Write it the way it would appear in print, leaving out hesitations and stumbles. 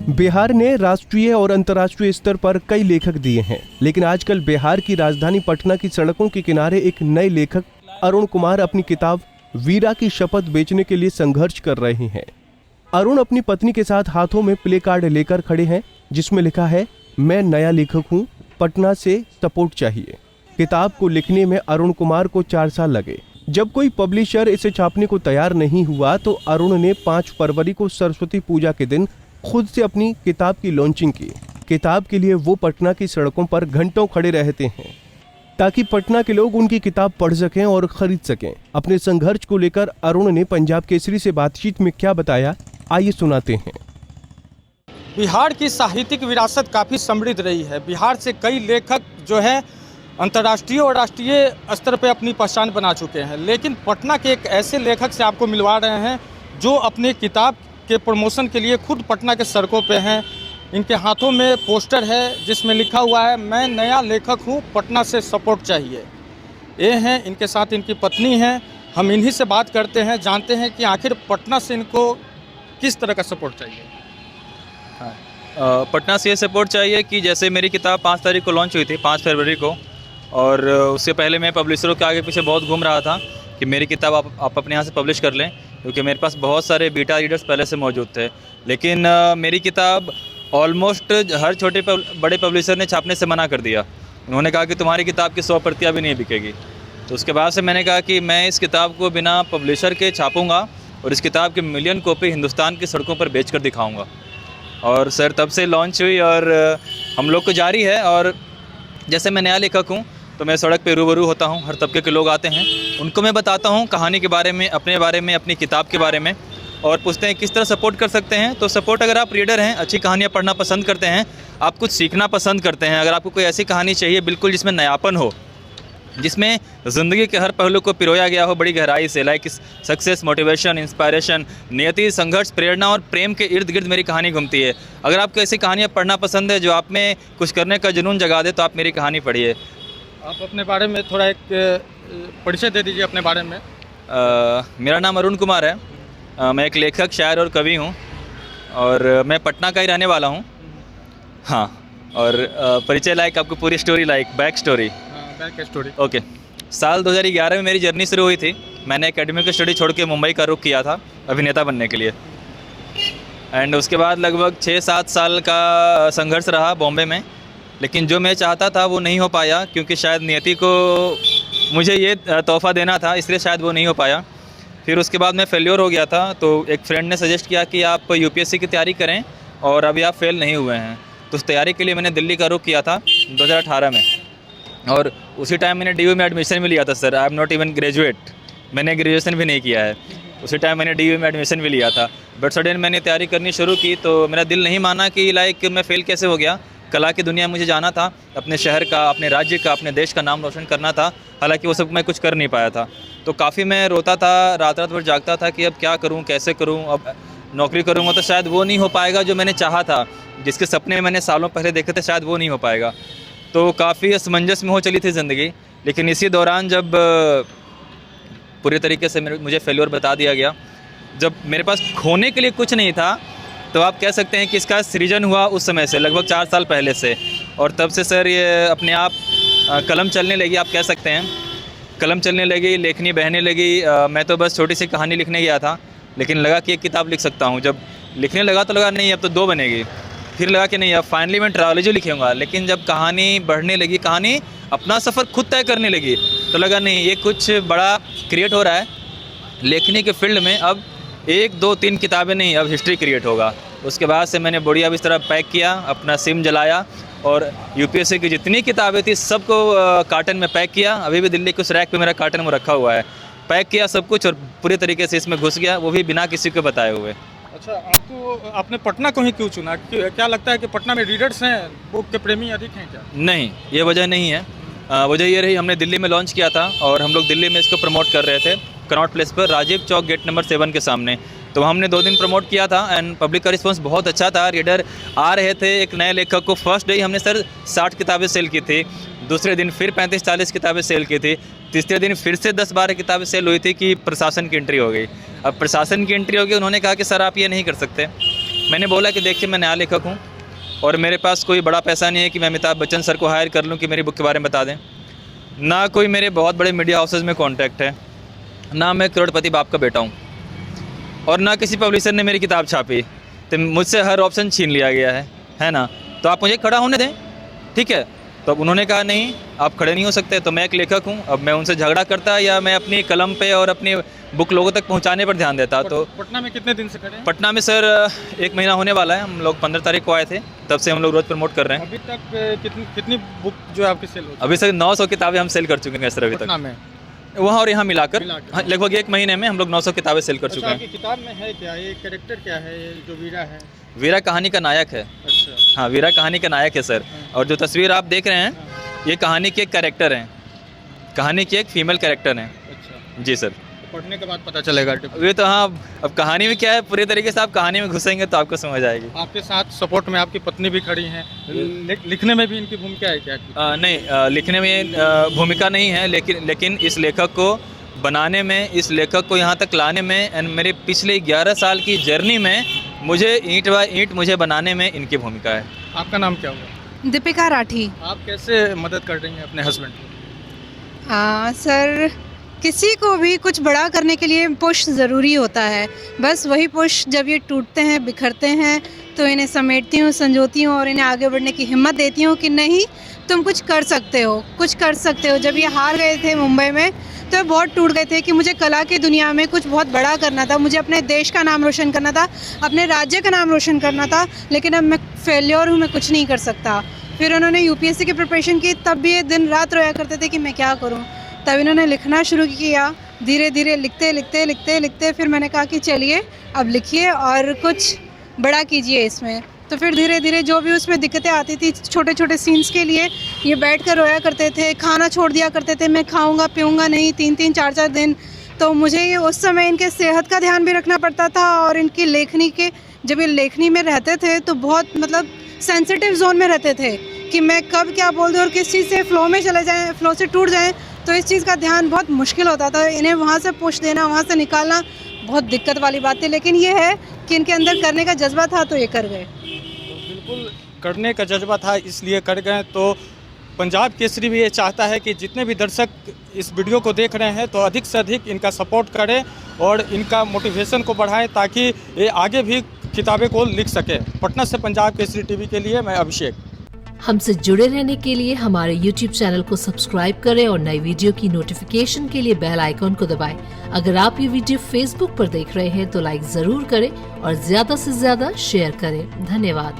बिहार ने राष्ट्रीय और अंतर्राष्ट्रीय स्तर पर कई लेखक दिए हैं, लेकिन आजकल बिहार की राजधानी पटना की सड़कों के किनारे एक नए लेखक अरुण कुमार अपनी किताब वीरा की शपथ बेचने के लिए संघर्ष कर रहे हैं। अरुण अपनी पत्नी के साथ हाथों में प्ले कार्ड लेकर खड़े हैं, जिसमें लिखा है, मैं नया लेखक हूँ, पटना से सपोर्ट चाहिए। किताब को लिखने में अरुण कुमार को 4 साल लगे। जब कोई पब्लिशर इसे छापने को तैयार नहीं हुआ तो अरुण ने 5 फरवरी को सरस्वती पूजा के दिन खुद से अपनी किताब की लॉन्चिंग की। किताब के लिए वो पटना की सड़कों पर घंटों खड़े रहते हैं ताकि पटना के लोग उनकी किताब पढ़ सकें और खरीद सकें। अपने संघर्ष को लेकर अरुण ने पंजाब केसरी से बातचीत में क्या बताया, आइए सुनाते हैं। बिहार की साहित्यिक विरासत काफ़ी समृद्ध रही है। बिहार से कई लेखक जो है अंतर्राष्ट्रीय और राष्ट्रीय स्तर पर अपनी पहचान बना चुके हैं, लेकिन पटना के एक ऐसे लेखक से आपको मिलवा रहे हैं जो अपने किताब के प्रमोशन के लिए खुद पटना के सड़कों पे हैं। इनके हाथों में पोस्टर है जिसमें लिखा हुआ है, मैं नया लेखक हूँ, पटना से सपोर्ट चाहिए। ये हैं, इनके साथ इनकी पत्नी हैं। हम इन्हीं से बात करते हैं, जानते हैं कि आखिर पटना से इनको किस तरह का सपोर्ट चाहिए। पटना से ये सपोर्ट चाहिए कि जैसे मेरी किताब 5 तारीख को लॉन्च हुई थी, 5 फरवरी को, और उससे पहले मैं पब्लिशरों के आगे पीछे बहुत घूम रहा था कि मेरी किताब आप अपने यहाँ से पब्लिश कर लें, क्योंकि मेरे पास बहुत सारे बीटा रीडर्स पहले से मौजूद थे। लेकिन मेरी किताब ऑलमोस्ट हर छोटे बड़े पब्लिशर ने छापने से मना कर दिया। उन्होंने कहा कि तुम्हारी किताब की 100 प्रतियाँ भी नहीं बिकेगी। तो उसके बाद से मैंने कहा कि मैं इस किताब को बिना पब्लिशर के छापूँगा और इस किताब की मिलियन कॉपी हिंदुस्तान की सड़कों पर बेच कर दिखाऊँगा। और सर तब से लॉन्च हुई और हम लोग को जारी है। और जैसे मैं नया लेखक हूँ तो मैं सड़क पे रूबरू होता हूँ, हर तबके के लोग आते हैं, उनको मैं बताता हूँ कहानी के बारे में, अपने बारे में, अपनी किताब के बारे में, और पूछते हैं किस तरह सपोर्ट कर सकते हैं। तो सपोर्ट, अगर आप रीडर हैं, अच्छी कहानियाँ पढ़ना पसंद करते हैं, आप कुछ सीखना पसंद करते हैं, अगर आपको कोई ऐसी कहानी चाहिए बिल्कुल जिसमें नयापन हो, जिसमें ज़िंदगी के हर पहलू को पिरोया गया हो बड़ी गहराई से, लाइक सक्सेस, मोटिवेशन, इंस्पायरेशन, नियति, संघर्ष, प्रेरणा और प्रेम के इर्द गिर्द मेरी कहानी घूमती है। अगर आपको ऐसी कहानियाँ पढ़ना पसंद है जो आप में कुछ करने का जुनून जगा दे, तो आप मेरी कहानी पढ़िए। आप अपने बारे में थोड़ा एक परिचय दे दीजिए अपने बारे में। मेरा नाम अरुण कुमार है। मैं एक लेखक, शायर और कवि हूँ, और मैं पटना का ही रहने वाला हूँ। हाँ, और परिचय लाइक आपको पूरी story, like back story. Okay. साल 2011 में मेरी जर्नी शुरू हुई थी। मैंने एकेडमिक स्टडी छोड़ के मुंबई का रुख किया था अभिनेता बनने के लिए, एंड उसके बाद लगभग 6-7 साल का संघर्ष रहा बॉम्बे में। लेकिन जो मैं चाहता था वो नहीं हो पाया, क्योंकि शायद नियति को मुझे ये तोहफ़ा देना था, इसलिए शायद वो नहीं हो पाया। फिर उसके बाद मैं फेल्योर हो गया था, तो एक फ्रेंड ने सजेस्ट किया कि आप यूपीएससी की तैयारी करें, और अभी आप फेल नहीं हुए हैं। तो उस तैयारी के लिए मैंने दिल्ली का रुख किया था 2018 में, और उसी टाइम मैंने DU में एडमिशन भी लिया था। Sir, I am not even graduate, मैंने ग्रेजुएशन भी नहीं किया है। उसी टाइम मैंने DU में एडमिशन भी लिया था, बट सडन मैंने तैयारी करनी शुरू की तो मेरा दिल नहीं माना कि लाइक मैं फ़ेल कैसे हो गया। कला की दुनिया मुझे जाना था, अपने शहर का, अपने राज्य का, अपने देश का नाम रोशन करना था, हालांकि वो सब मैं कुछ कर नहीं पाया था। तो काफ़ी मैं रोता था, रात रात भर जागता था कि अब क्या करूं, कैसे करूं, अब नौकरी करूंगा तो शायद वो नहीं हो पाएगा जो मैंने चाहा था, जिसके सपने मैंने सालों पहले देखे थे, शायद वो नहीं हो पाएगा। तो काफ़ी असमंजस में हो चली थी ज़िंदगी। लेकिन इसी दौरान जब पूरे तरीके से मुझे फेल्योर बता दिया गया, जब मेरे पास खोने के लिए कुछ नहीं था, तो आप कह सकते हैं कि इसका सृजन हुआ उस समय से, लगभग 4 साल पहले से। और तब से सर ये अपने आप कलम चलने लगी, आप कह सकते हैं कलम चलने लगी, लेखनी बहने लगी। मैं तो बस छोटी सी कहानी लिखने गया था, लेकिन लगा कि एक किताब लिख सकता हूँ। जब लिखने लगा तो लगा नहीं, अब तो 2 बनेगी। फिर लगा कि नहीं, अब फाइनली मैं ट्रायोलॉजी लिखूँगा। लेकिन जब कहानी बढ़ने लगी, कहानी अपना सफ़र खुद तय करने लगी, तो लगा नहीं, ये कुछ बड़ा क्रिएट हो रहा है लेखनी के फील्ड में। अब 1, 2, 3 किताबें नहीं, अब हिस्ट्री क्रिएट होगा। उसके बाद से मैंने बढ़िया इस तरह पैक किया, अपना सिम जलाया, और यूपीएससी की जितनी किताबें थी सबको कार्टन में पैक किया। अभी भी दिल्ली कुछ रैक पे मेरा कार्टन में रखा हुआ है। पैक किया सब कुछ और पूरी तरीके से इसमें घुस गया, वो भी बिना किसी को बताए हुए। अच्छा, आपने पटना को ही क्यों चुना? क्या लगता है कि पटना में रीडर्स हैं, बुक के प्रेमी अधिक हैं क्या? नहीं, ये वजह नहीं है। वजह ये रही, हमने दिल्ली में लॉन्च किया था और हम लोग दिल्ली में इसको प्रमोट कर रहे थे कनॉट प्लेस पर, राजीव चौक गेट नंबर 7 के सामने। तो हमने 2 दिन प्रमोट किया था एंड पब्लिक का रिस्पांस बहुत अच्छा था। रीडर आ रहे थे। एक नए लेखक को फर्स्ट डे हमने सर 60 किताबें सेल की थी, दूसरे दिन फिर 35-40 किताबें सेल की थी, तीसरे दिन फिर से 10-12 किताबें सेल हुई थी कि प्रशासन की एंट्री हो गई। अब प्रशासन की एंट्री हो गई, उन्होंने कहा कि सर आप ये नहीं कर सकते, मैंने बोला कि देखिए मैं नया लेखक हूँ और मेरे पास कोई बड़ा पैसा नहीं है कि मैं अमिताभ बच्चन सर को हायर कर लूँ कि मेरी बुक के बारे में बता दें, ना कोई मेरे बहुत बड़े मीडिया हाउसेज में कॉन्टैक्ट है, ना मैं करोड़पति बाप का बेटा हूँ, और ना किसी पब्लिशर ने मेरी किताब छापी। तो मुझसे हर ऑप्शन छीन लिया गया है ना। तो आप मुझे खड़ा होने दें, ठीक है। तो अब उन्होंने कहा नहीं आप खड़े नहीं हो सकते। तो मैं एक लेखक हूँ, अब मैं उनसे झगड़ा करता या मैं अपनी कलम पे और अपनी बुक लोगों तक पहुँचाने पर ध्यान देता। तो पटना में कितने दिन से खड़े हैं? पटना में सर 1 महीना होने वाला है। हम लोग 15 तारीख को आए थे, तब से हम लोग रोज़ प्रमोट कर रहे हैं। अभी तक कितनी बुक जो है आपकी सेल हो चुकी है? अभी सर 900 किताबें हम सेल कर चुके हैं सर अभी पटना तक, में वहाँ और यहाँ मिलाकर मिलाकर। लगभग 1 महीने में हम लोग 900 किताबें सेल कर चुके अच्छा, हैं। आपकी किताब में है क्या, ये कैरेक्टर क्या है, ये जो वीरा है? वीरा कहानी का नायक है। अच्छा, हाँ, वीरा कहानी का नायक है सर। और जो तस्वीर आप देख रहे हैं ये कहानी के एक कैरेक्टर हैं, कहानी की एक फीमेल कैरेक्टर हैं। अच्छा, जी सर। तो पढ़ने के बाद पता चलेगा। ये तो हाँ, अब कहानी में क्या है, पूरी तरीके से आप कहानी में घुसेंगे तो आपको समझ आएगी। आपके साथ सपोर्ट में आपकी पत्नी भी खड़ी हैं, लिखने में भी इनकी भूमिका है क्या? नहीं, लिखने में भूमिका नहीं है, लेकिन इस लेखक को बनाने में, इस लेखक को यहाँ तक लाने में एंड मेरे पिछले 11 साल की जर्नी में मुझे ईंट बाय ईंट मुझे बनाने में इनकी भूमिका है। आपका नाम क्या हुआ? दीपिका राठी। आप कैसे मदद कर रही हैं अपने हस्बैंड को? सर, किसी को भी कुछ बड़ा करने के लिए पुश ज़रूरी होता है। बस वही पुश जब ये टूटते हैं, बिखरते हैं, तो इन्हें समेटती हूँ, संजोती हूँ और इन्हें आगे बढ़ने की हिम्मत देती हूँ कि नहीं तुम कुछ कर सकते हो, कुछ कर सकते हो। जब ये हार गए थे मुंबई में तो बहुत टूट गए थे कि मुझे कला की दुनिया में कुछ बहुत बड़ा करना था, मुझे अपने देश का नाम रोशन करना था, अपने राज्य का नाम रोशन करना था, लेकिन अब मैं फेलियर हूँ, मैं कुछ नहीं कर सकता। फिर उन्होंने यूपीएससी की प्रिपरेशन की, तब भी ये दिन रात रोया करते थे कि मैं क्या करूँ। तब इन्होंने लिखना शुरू किया, धीरे धीरे लिखते फिर मैंने कहा कि चलिए अब लिखिए और कुछ बड़ा कीजिए इसमें। तो फिर धीरे धीरे जो भी उसमें दिक्कतें आती थी, छोटे छोटे सीन्स के लिए ये बैठ कर रोया करते थे, खाना छोड़ दिया करते थे, मैं खाऊंगा पीऊंगा नहीं 3-3 4-4 दिन। तो मुझे ये उस समय इनके सेहत का ध्यान भी रखना पड़ता था और इनकी लेखनी के, जब ये लेखनी में रहते थे तो बहुत मतलब सेंसिटिव जोन में रहते थे कि मैं कब क्या बोल दूँ और किस चीज़ से फ़्लो में चले जाएँ, फ़्लो से टूट जाएँ, तो इस चीज़ का ध्यान बहुत मुश्किल होता था। इन्हें वहाँ से पुश देना, वहाँ से निकालना बहुत दिक्कत वाली बात थी, लेकिन ये है कि इनके अंदर करने का जज्बा था तो ये कर गए। बिल्कुल करने का जज्बा था इसलिए कर गए। तो पंजाब केसरी भी ये चाहता है कि जितने भी दर्शक इस वीडियो को देख रहे हैं तो अधिक से अधिक इनका सपोर्ट करें और इनका मोटिवेशन को बढ़ाएं ताकि ये आगे भी किताबें को लिख सके। पटना से पंजाब केसरी टीवी के लिए मैं अभिषेक। हमसे जुड़े रहने के लिए हमारे YouTube चैनल को सब्सक्राइब करें और नई वीडियो की नोटिफिकेशन के लिए बेल आइकॉन को दबाएं। अगर आप ये वीडियो Facebook पर देख रहे हैं तो लाइक जरूर करें और ज्यादा से ज्यादा शेयर करें। धन्यवाद।